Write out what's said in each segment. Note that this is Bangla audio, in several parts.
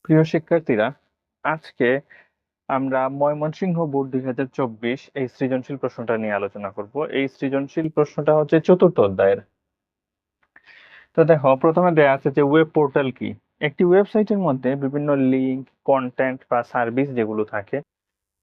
প্রিয় শিক্ষার্থীরা, আজকে আমরা ময়মনসিংহ বোর্ড 2024 এই সৃজনশীল প্রশ্নটা নিয়ে আলোচনা করব। এই সৃজনশীল প্রশ্নটা হচ্ছে চতুর্থ অধ্যায়ের। তো দেখো, প্রথমে দেয়া আছে যে ওয়েব পোর্টাল কি। একটি ওয়েবসাইটের মধ্যে বিভিন্ন লিঙ্ক, কন্টেন্ট বা সার্ভিস যেগুলো থাকে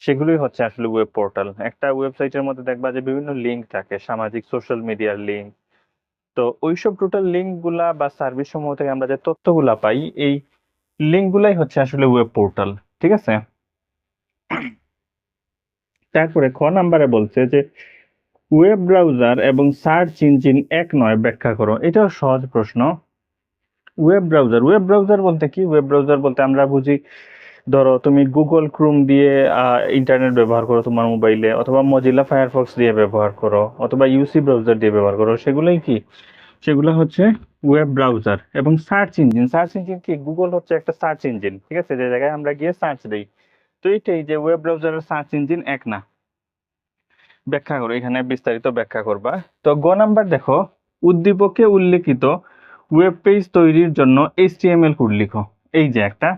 সেগুলোই হচ্ছে আসলে ওয়েব পোর্টাল। একটা ওয়েবসাইটের মধ্যে দেখবা যে বিভিন্ন লিঙ্ক থাকে, সামাজিক সোশ্যাল মিডিয়ার লিঙ্ক। তো ওইসব টোটাল লিঙ্ক গুলা বা সার্ভিস সমূহ থেকে আমরা যে তথ্যগুলা পাই, এই লিঙ্ক গুলাই হচ্ছে আসলে ওয়েব পোর্টাল। ঠিক আছে। তারপরে খ নাম্বারে বলছে যে ওয়েব ব্রাউজার এবং সার্চ ইঞ্জিন এক নয়, ব্যাখ্যা করো। এটাও সহজ প্রশ্ন। ওয়েব ব্রাউজার বলতে কি? ওয়েব ব্রাউজার বলতে আমরা বুঝি, ধরো তুমি গুগল ক্রোম দিয়ে ইন্টারনেট ব্যবহার করো তোমার মোবাইলে, অথবা মজিলা ফায়ারফক্স দিয়ে ব্যবহার করো, অথবা ইউসি ব্রাউজার দিয়ে ব্যবহার করো, সেগুলোই কি? সেগুলো হচ্ছে ওয়েব ব্রাউজার। এবং সার্চ ইঞ্জিন কি? গুগল হচ্ছে একটা সার্চ ইঞ্জিন, ঠিক আছে, যে জায়গায় আমরা গিয়ে সার্চ দিই। তো এইটাই যে ওয়েব ব্রাউজারের সার্চ ইঞ্জিন এক না। ব্যাখ্যা করো, এখানে বিস্তারিত ব্যাখ্যা করবা। তো গ নাম্বার দেখো, উদ্দীপকে উল্লেখিত ওয়েব পেজ তৈরির জন্য HTML কোড লিখো। এই যে একটা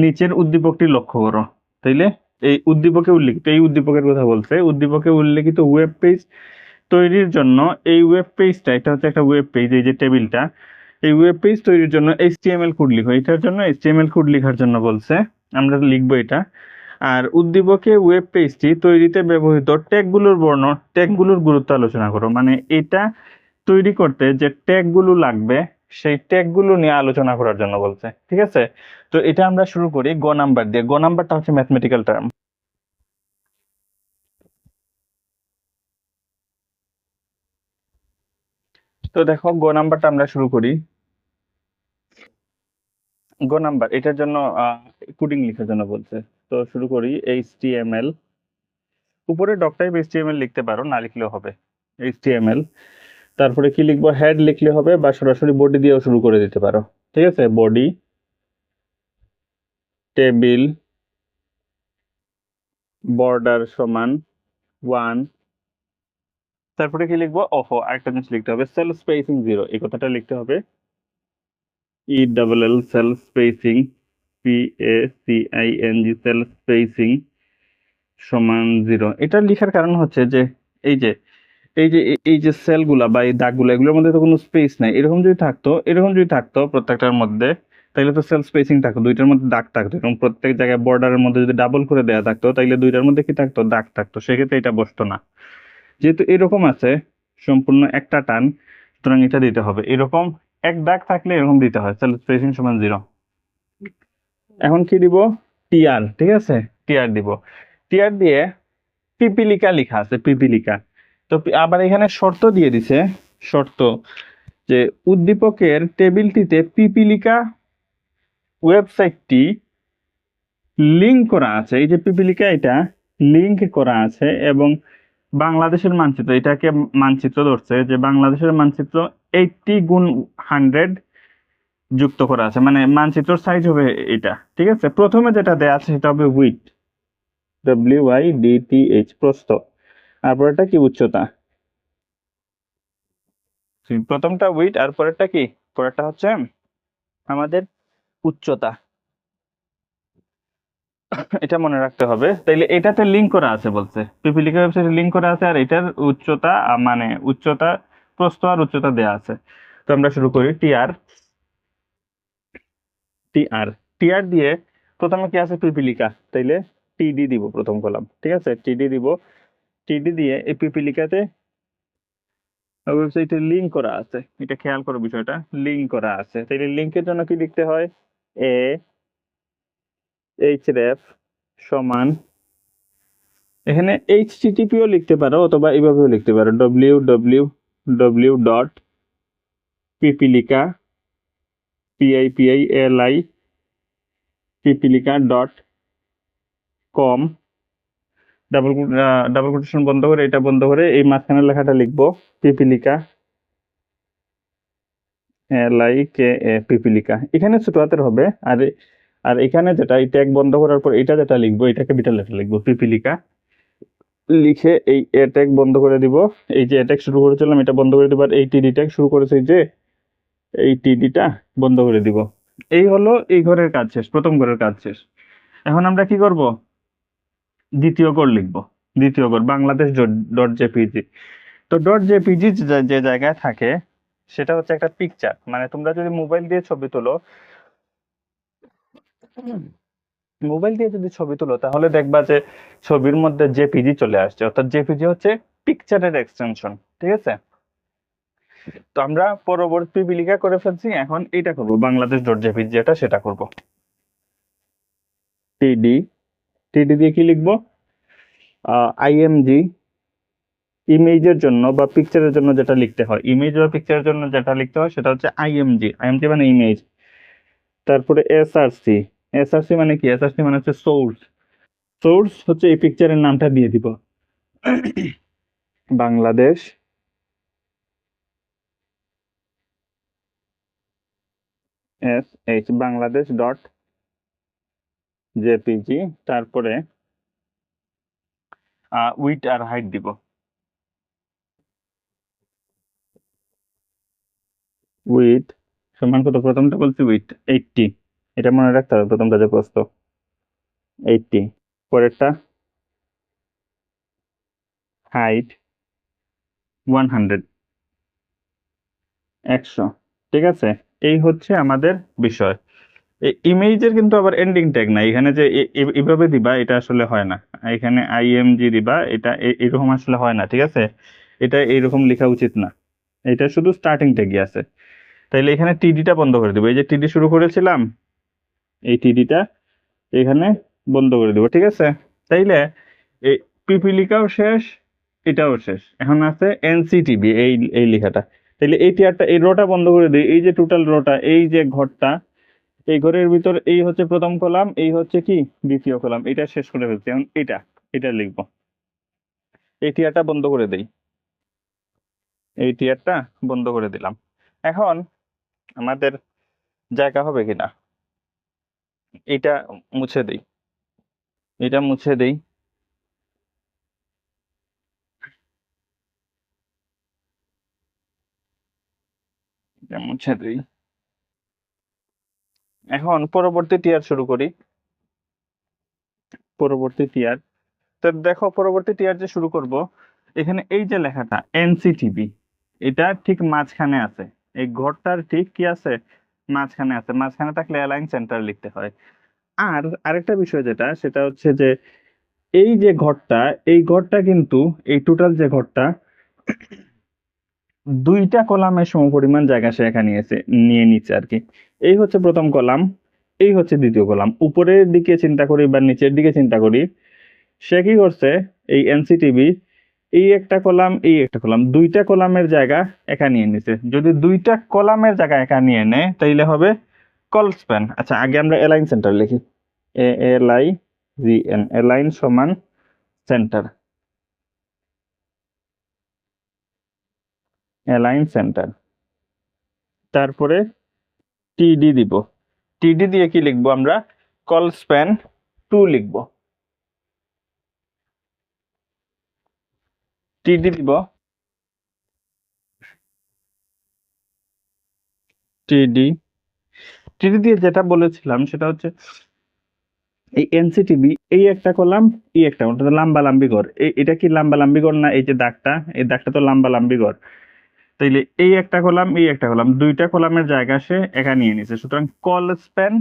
নিচের উদ্দীপকটি লক্ষ্য করো। তাইলে এই উদ্দীপকে উল্লেখিত, এই উদ্দীপকের কথা বলছে, উদ্দীপকে উল্লেখিত ওয়েব পেজ তৈরির জন্য এই ওয়েব পেজটা, এটা হচ্ছে একটা ওয়েব পেজ, এই যে টেবিলটা, এই ওয়েব পেজ তৈরির জন্য HTML কোড লিখো। এটার জন্য HTML কোড লেখার জন্য বলছে, আমরা লিখবো এটা। আর উদ্দীপকে ওয়েব পেজটি তৈরিতে ব্যবহৃত ট্যাগগুলোর গুরুত্ব আলোচনা করো। মানে এটা তৈরি করতে যে ট্যাগগুলো লাগবে, সেই ট্যাগগুলো নিয়ে আলোচনা করার জন্য বলছে। ঠিক আছে। তো এটা আমরা শুরু করি গ নাম্বার দিয়ে। গ নাম্বারটা হচ্ছে ম্যাথমেটিক্যাল টার্ম। তো দেখো, গ নাম্বারটা আমরা শুরু করি। গ নাম্বার এটার জন্য কোডিং লেখার জন্য বলছে। তো শুরু করি। HTML, উপরে ডক টাইপ HTML লিখতে পারো, না লিখলেও হবে। HTML, তারপরে কি লিখবো? হেড লিখলে হবে, বা সরাসরি বডি দিয়েও শুরু করে দিতে পারো। ঠিক আছে। বডি, টেবিল, বর্ডার সমান 1। তারপরে কি লিখবো? ওহো, আরেকটা জিনিস লিখতে হবে, সেল স্পেসিং 0, এই কথাটা লিখতে হবে। ELL, sell spacing, PACING, sell spacing সমান 0। এটা লেখার কারণ হচ্ছে যে এই যে এই যে সেলগুলা বা এই দাগগুলো, এগুলোর মধ্যে তো কোনো স্পেস নাই। এরকম যদি থাকতো প্রত্যেকটার মধ্যে, তাহলে তো সেল স্পেসিং থাকতো, দুইটার মধ্যে দাগ থাকতো। এবং প্রত্যেক জায়গায় বর্ডারের মধ্যে যদি ডাবল করে দেওয়া থাকতো, তাহলে দুইটার মধ্যে কি থাকতো? দাগ থাকতো। সেক্ষেত্রে এটা বসতো না। যেহেতু এরকম আছে, সম্পূর্ণ একটা টান, সুতরাং এটা দিতে হবে। এরকম এক দাগ থাকলে এরকম দিতে হয়, সেল স্পেসিং সমান 0। এখন কি দিব? টিআর। ঠিক আছে, টিআর দিব। টিআর দিয়ে পিপিলিকা লেখা আছে, পিপিলিকা। তো আবার এখানে শর্ত দিয়ে দিছে, শর্ত যে উদ্দীপকের টেবিলটিতে পিপিলিকা ওয়েবসাইটটি লিংক করা আছে। এই যে পিপিলিকা, এটা লিংক করা আছে, এবং বাংলাদেশের মানচিত্র, এটাকে মানচিত্র ধরছে যে বাংলাদেশের মানচিত্র 80x100 যুক্ত করা আছে। মানে মানচিত্র সাইজ হবে এটা। ঠিক আছে। প্রথমে যেটা দেয়া আছে সেটা হবে উইডথ, WIDTH, প্রস্থ। আর পরেরটা কি? উচ্চতা। প্রথমটা উইডথ, আর পরেরটা কি? পরেরটা হচ্ছে আমাদের উচ্চতা। এটা মনে রাখতে হবে। তাইলে এটাতে লিংক করা আছে বলছে, পিপিলিকা ওয়েবসাইটে লিংক করা আছে, আর এটার উচ্চতা মানে উচ্চতা, প্রস্থ আর উচ্চতা দেয়া আছে। তো আমরা শুরু করি। টিআর, টিআর, টিআর দিয়ে প্রথমে কি আছে? পিপিলিকা। তাইলে টিডি দিব প্রথম কলাম। ঠিক আছে, টিডি দিব। টিডি দিয়ে এই পিপিলিকাতে ওয়েবসাইটে লিংক করা আছে, এটা খেয়াল করো বিষয়টা, লিংক করা আছে। তাইলে লিংকের জন্য কি লিখতে হয়? এ href সমান, এখানে HTTPও লিখতে পারো, অথবা এইভাবেও লিখতে পারো, www dot Pipilika, PIPILI, Pipilika dot com, double quotation বন্ধ করে, এটা বন্ধ করে এই মাঝখানের লেখাটা লিখবো, পিপিলিকা, LIKA, পিপিলিকা। এখানে ছোট হাতের হবে। আর আর এখানে যেটা, এই ট্যাগ বন্ধ করার পর এটা যেটা লিখবো, এটা ক্যাপিটাল লেটার লিখবো, পিপিলিকা। লিখে এই ট্যাগ বন্ধ করে দিব। এই যে ট্যাগ শুরু করেছিলাম, এটা বন্ধ করে দিব। আর এই টিডি ট্যাগ শুরু করেছে, যে এই টিডিটা বন্ধ করে দিব। এই হলো এই ঘরের কাজ শেষ, প্রথম ঘরের কাজ শেষ। এখন আমরা কি করব? দ্বিতীয় ঘর লিখব। দ্বিতীয় ঘর বাংলাদেশ ডট জেপিজি। তো ডট জেপিজি যে জায়গায় থাকে সেটা হচ্ছে একটা পিকচার, মানে তোমরা যদি মোবাইল দিয়ে ছবি তোলো, মোবাইল দিয়ে যদি ছবি তোলো তাহলে দেখবা যে ছবির মধ্যে জেপিজি চলে আসছে, অর্থাৎ জেপিজি হচ্ছে পিকচারের এক্সটেনশন। ঠিক আছে, তো আমরা পরবর্তী পিপিলিকা করে ফেলছি, এখন এটা করব বাংলাদেশ ডট জেপিজি যেটা সেটা করব। টিডি, টিডি দিয়ে কি লিখবো? আইএমজি, ইমেজের জন্য বা পিকচারের জন্য যেটা লিখতে হয়, ইমেজ বা পিকচারের জন্য যেটা লিখতে হয় সেটা হচ্ছে আইএমজি। আইএমজি মানে ইমেজ। তারপরে এসআরসি, এসআরসি মানে কি? এসআরসি মানে হচ্ছে সোর্স। সোর্স হচ্ছে এই পিকচারের নামটা দিয়ে দিব, বাংলাদেশ বাংলাদেশ ডট জেপিজি। তারপরে উইথ আর হাইট দিব। উইথ সমান কত? প্রথমটা বলছি উইথ 80, এটা মনে রাখতে হবে, প্রথমটা যে প্রস্থ 80। পরেরটা হাইট 100, 100। ঠিক আছে, এই হচ্ছে আমাদের বিষয়। এই ইমেজের কিন্তু আবার এন্ডিং ট্যাগ নাই এখানে, যে এভাবে দিবা এটা আসলে হয় না। এখানে আইএমজি দিবা, এটা এরকম আসলে হয় না। ঠিক আছে, এটা এইরকম লেখা উচিত না, এটা শুধু স্টার্টিং ট্যাগই আছে। তাইলে এখানে টিডিটা বন্ধ করে দিব, এই যে টিডি শুরু করেছিলাম এই টিডিটা এখানে বন্ধ করে দিব। ঠিক আছে, তাইলে এই পিপিলিকাও শেষ, এটাও শেষ। এখন আছে এনসিটিভি, এই লেখাটা। তাইলে এই টিয়ারটা, এই রোটা বন্ধ করে দিই। এই যে টোটাল রোটা, এই যে ঘরটা, এই ঘরের ভিতর এই হচ্ছে প্রথম কলাম, এই হচ্ছে কি দ্বিতীয় কলাম, এটা শেষ করে ফেলছি। এখন এটা লিখবো। এই টিয়ারটা বন্ধ করে দেই, এই টিয়ারটা বন্ধ করে দিলাম। এখন আমাদের জায়গা হবে কিনা এটা মুছে দেই, এটা মুছে দেই। এটা মুছে দেই। এখন পরবর্তী টিয়ার শুরু করি। পরবর্তী টিয়ার, তো দেখো পরবর্তী টিয়ার যে শুরু করব, এখানে এই যে লেখাটা এনসিটিভি, এটা ঠিক মাঝখানে আছে। এই ঘরটার ঠিক কি আছে? মাঝখানে আছে। মাঝখানে থাকলে অ্যালাইন সেন্টার লিখতে হয়। আর আরেকটা বিষয় যেটা, সেটা হচ্ছে যে এই যে ঘরটা, এই ঘরটা কিন্তু, এই টোটাল যে ঘরটা, দুইটা কলামের সমপরিমাণ জায়গা সে একা নিয়েছে, নিয়ে নিচ্ছে আর কি। এই হচ্ছে প্রথম কলাম, এই হচ্ছে দ্বিতীয় কলাম। উপরের দিকে চিন্তা করি বা নিচের দিকে চিন্তা করি, সে কি করছে? এই এনসিটিভি এই একটা কলাম, এই একটা কলাম, দুইটা কলামের জায়গা একা নিয়ে নিছে। যদি দুইটা কলামের জায়গা একা নিয়ে নেয় তাইলে হবে কল স্প্যান। আচ্ছা, আগে আমরা অ্যালাইন সেন্টার লিখি। ALIGN, অ্যালাইন সমান সেন্টার, অ্যালাইন সেন্টার। তারপরে টিডি দিব। টিডি দিয়ে কি লিখবো আমরা? কল স্প্যান 2 লিখবো। টিডি দিব, টিডি। টিডি দিয়ে যেটা বলেছিলাম সেটা হচ্ছে এই এনসিটিভি এই একটা কলাম, এই একটা, ওটা তো লাম্বা লাম্বি ঘর। এটা কি লাম্বা লাম্বি ঘর না? এই যে দাগটা, এই দাগটা তো লাম্বা লাম্বি ঘর। তাইলে এই একটা কলাম, এই একটা কলাম, দুইটা কলামের জায়গা সে একা নিয়ে নিছে। সুতরাং কল স্প্যান,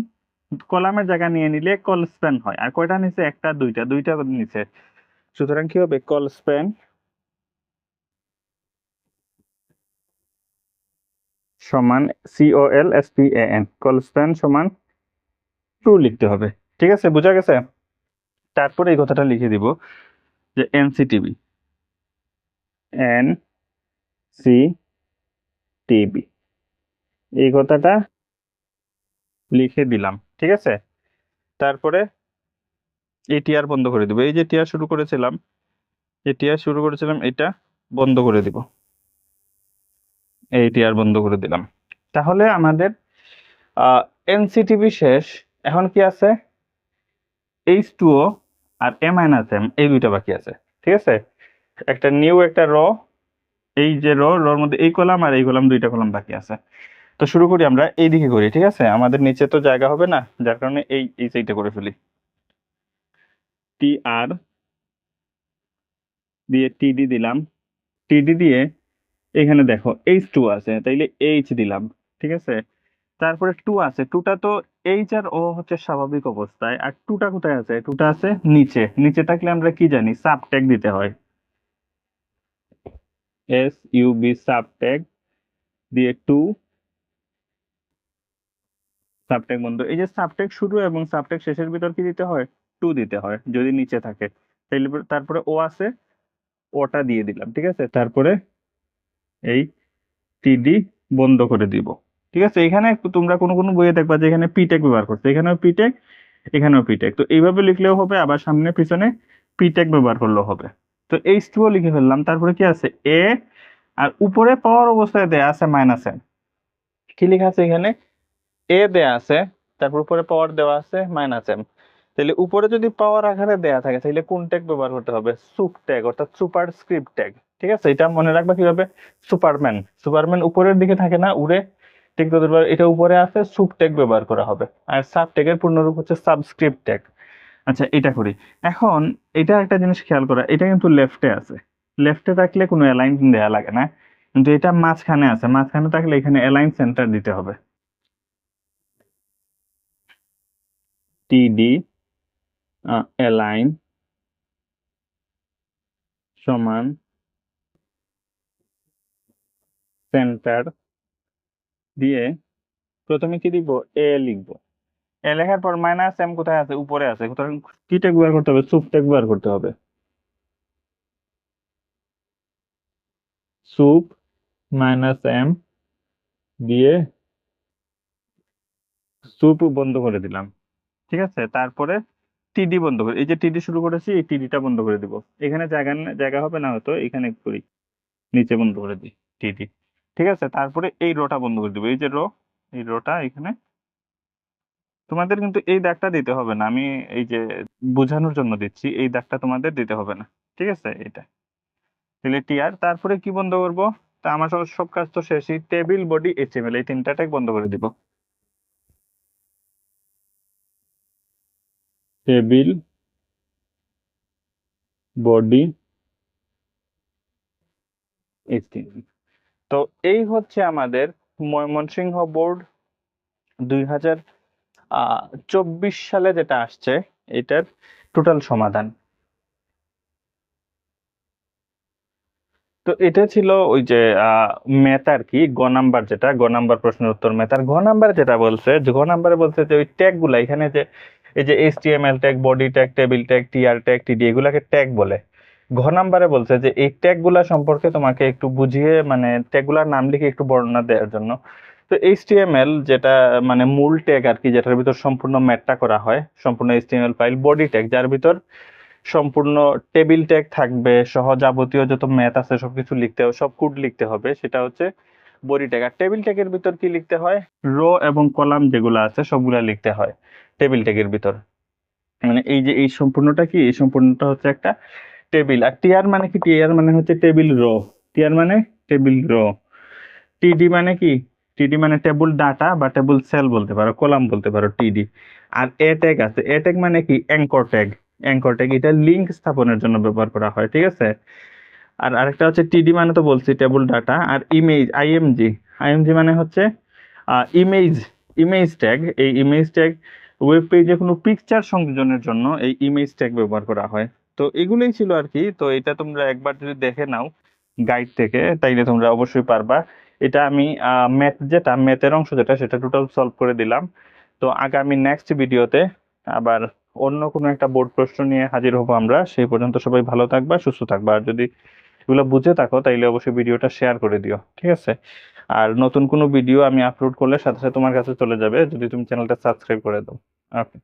কলামের জায়গা নিয়ে নিলে কল স্প্যান হয়। আর কয়টা নিচে? একটা, দুইটা, দুইটা নিচে। সুতরাং কি হবে? কল স্প্যান সমান COLSPAN, কল স্প্যান সমান 2 লিখতে হবে। ঠিক আছে, বোঝা গেছে? তারপরে এই কথাটা লিখে দিব যে এনসিটিভি, NCTB, এই কথাটা লিখে দিলাম। ঠিক আছে, তারপরে এই টিআর বন্ধ করে দিব। এই যে টিআর শুরু করেছিলাম, এই টিআর শুরু করেছিলাম, এটা বন্ধ করে দিব। এই টিআর বন্ধ করে দিলাম। তাহলে আমাদের এনসিটিভি শেষ। এখন কি আছে? H2O আর A-M, এই দুইটা বাকি আছে। ঠিক আছে, একটা নিউ একটা র, এই যে রর মধ্যে এই কলাম আর এই কলাম, দুইটা কলাম বাকি আছে। তো তো শুরু করি, আমরা এই দিকে করি, ঠিক আছে? আমাদের নিচে তো জায়গা হবে না, যার কারণে এই সাইডটা করে ফেলি। টি আর দিয়ে টিডি দিলাম, টিডি দিয়ে এখানে দেখো H2 আছে, তাইলে এইচ দিলাম, ঠিক আছে? তারপরে টু আছে, টুটা তো এইচ আর ও হচ্ছে স্বাভাবিক অবস্থায়, আর টুটা কোথায় আছে? টুটা আছে নিচে, নিচে থাকলে আমরা কি জানি, সাবট্যাগ দিতে হয়, SUB সাবট্যাগ দিয়ে টু, সাবট্যাগ বন্ধ। এই যে সাবট্যাগ শুরু এবং সাবট্যাগ শেষের ভিতর কি দিতে হয়? টু দিতে হয় যদি নিচে থাকে। তাইলে তারপরে ও আছে, ওটা দিয়ে দিলাম, ঠিক আছে? তারপরে এই টিডি বন্ধ করে দিব, ঠিক আছে? এখানে তোমরা কোনো কোনো বইয়ে দেখবা যে এখানে পিটেক ব্যবহার করছে, এখানেও পিটেক, এখানেও পিটেক। তো এইভাবে লিখলেও হবে, আবার সামনে পিছনে পিটেক ব্যবহার করলেও হবে। তো H2 লিখে ফেললাম। তারপরে কি আছে? এ, আর উপরে পাওয়ার অবস্থায় দেয়া আছে -m। কি লেখা আছে এখানে? এ দেয়া আছে, তারপর উপরে পাওয়ার দেওয়া আছে -m। তাহলে উপরে যদি পাওয়ার আকারে দেয়া থাকে, তাহলে কোন ট্যাগ ব্যবহার করতে হবে? সুপ ট্যাগ, অর্থাৎ সুপার স্ক্রিপ্ট ট্যাগ, ঠিক আছে? এটা মনে রাখবা কিভাবে। সুপারম্যান, সুপারম্যান উপরের দিকে থাকে না, উড়ে, ঠিক ততবার এটা উপরে আছে, সুপ ট্যাগ ব্যবহার করা হবে। আর সাব ট্যাগের পূর্ণরূপ হচ্ছে সাবস্ক্রিপ্ট ট্যাগ। আচ্ছা, এটা করি। এখন এটা একটা জিনিস খেয়াল করা, এটা কিন্তু লেফটে আছে, লেফটে থাকলে কোনো অ্যালাইন দেয়া লাগে না, কিন্তু এটা মাঝখানে আছে, মাঝখানে থাকলে এখানে অ্যালাইন সেন্টার দিতে হবে। টিডি অ্যালাইন সমান সেন্টার দিয়ে প্রথমে কি দিব? এ লিখবো। এ লেখার পর -m কোথায় আছে? উপরে আছে, কোথায়? কি ট্যাগ ব্যবহার করতে হবে? সুপ ট্যাগ ব্যবহার করতে হবে। সুপ -m দিয়ে সুপ বন্ধ করে দিলাম, ঠিক আছে? তারপরে টিডি বন্ধ করে, এই যে টিডি শুরু করেছি, এই টিডিটা বন্ধ করে দিব। এখানে জায়গা হবে না হয়তো, এখানে করি, নিচে বন্ধ করে দিই টিডি, ঠিক আছে? তারপরে এই রোটা বন্ধ করে দিব, এই যে রো, এই রোটা এখানে। তোমাদের কিন্তু এই দাগটা দিতে হবে না, আমি এই যে বোঝানোর জন্য দিচ্ছি, এই দাগটা তোমাদের দিতে হবে না, ঠিক আছে? এটা তাহলে টিআর, তারপরে কি বন্ধ করব? তা আমার সব কাজ তো শেষই, টেবিল বডি HTML, এই তিনটা ট্যাগ বন্ধ করে দিব। Table body HTML। তো এই হচ্ছে আমাদের ময়মনসিংহ বোর্ড 2024 সালে যেটা আসছে, এটার টোটাল সমাধান। তো এটা ছিল ওই যে ম্যাথ আর কি, গ নাম্বার, যেটা গ নাম্বার প্রশ্নের উত্তর ম্যাথ। আর ঘ নাম্বার যেটা বলছে, যে ঘ নাম্বারে বলছে যে ওই ট্যাগ গুলা এখানে, যে এই যে HTML tag, body tag, table tag, TR tag, TD, এগুলাকে ট্যাগ বলে। ঘ নাম্বারে বলছে যে এই ট্যাগ গুলা সম্পর্কে তোমাকে একটু বুঝিয়ে, মানে ট্যাগ গুলার নাম লিখে একটু বর্ণনা দেওয়ার জন্য। তো HTML যেটা মানে মূল ট্যাগ আর কি, যেটার ভিতর সম্পূর্ণ ম্যাথটা করা হয়, সম্পূর্ণ HTML ফাইল। বডি ট্যাগ, যার ভিতর সম্পূর্ণ টেবিল ট্যাগ থাকবে, সহ যাবতীয় যত ম্যাথ আছে সবকিছু লিখতে হবে, সব কোড লিখতে হবে, সেটা হচ্ছে বডি ট্যাগ। আর টেবিল ট্যাগের ভিতর কি লিখতে হয়? রো এবং কলাম যেগুলো আছে সবগুলা লিখতে হয় টেবিল ট্যাগের ভিতর। মানে এই যে এই সম্পূর্ণটা কি, এই সম্পূর্ণটা হচ্ছে একটা টেবিল। আর টিআর মানে কি? টিআর মানে হচ্ছে টেবিল রো, টিআর মানে টেবিল রো। টিডি মানে কি? টিডি মানে টেবিল ডাটা বা টেবিল সেল বলতে পারো, কলাম বলতে পারো, টিডি। আর এ ট্যাগ আছে, এ ট্যাগ মানে কি? অ্যাঙ্কর ট্যাগ, অ্যাঙ্কর ট্যাগ এটা লিঙ্ক স্থাপনের জন্য ব্যবহার করা হয়, ঠিক আছে? আর আরেকটা হচ্ছে টিডি, মানে তো বলছি টেবিল ডাটা। আর ইমেজ, আইএমজি, আইএমজি মানে হচ্ছে ইমেজ, ইমেজ ট্যাগ। এই ইমেজ ট্যাগ ওয়েব পেজে কোনো পিকচার সংযোজনের জন্য এই ইমেজ ট্যাগ ব্যবহার করা হয়। তো এগুলোই ছিল আর কি। তো এটা তোমরা একবার যদি দেখে নাও গাইড থেকে, তাইলে তোমরা অবশ্যই পারবা। এটা আমি ম্যাথের অংশ যেটা, সেটা টোটাল সলভ করে দিলাম। তো আগামী নেক্সট ভিডিওতে আবার অন্য কোনো একটা বোর্ড প্রশ্ন নিয়ে হাজির হব আমরা। সেই পর্যন্ত সবাই ভালো থাকবা, সুস্থ থাকবা। আর যদি এগুলো বুঝে থাকো, তাইলে অবশ্যই ভিডিওটা শেয়ার করে দিও, ঠিক আছে? আর নতুন কোনো ভিডিও আমি আপলোড করলে সাথে সাথে তোমার কাছে চলে যাবে, যদি তুমি চ্যানেলটা সাবস্ক্রাইব করে দাও। ওকে।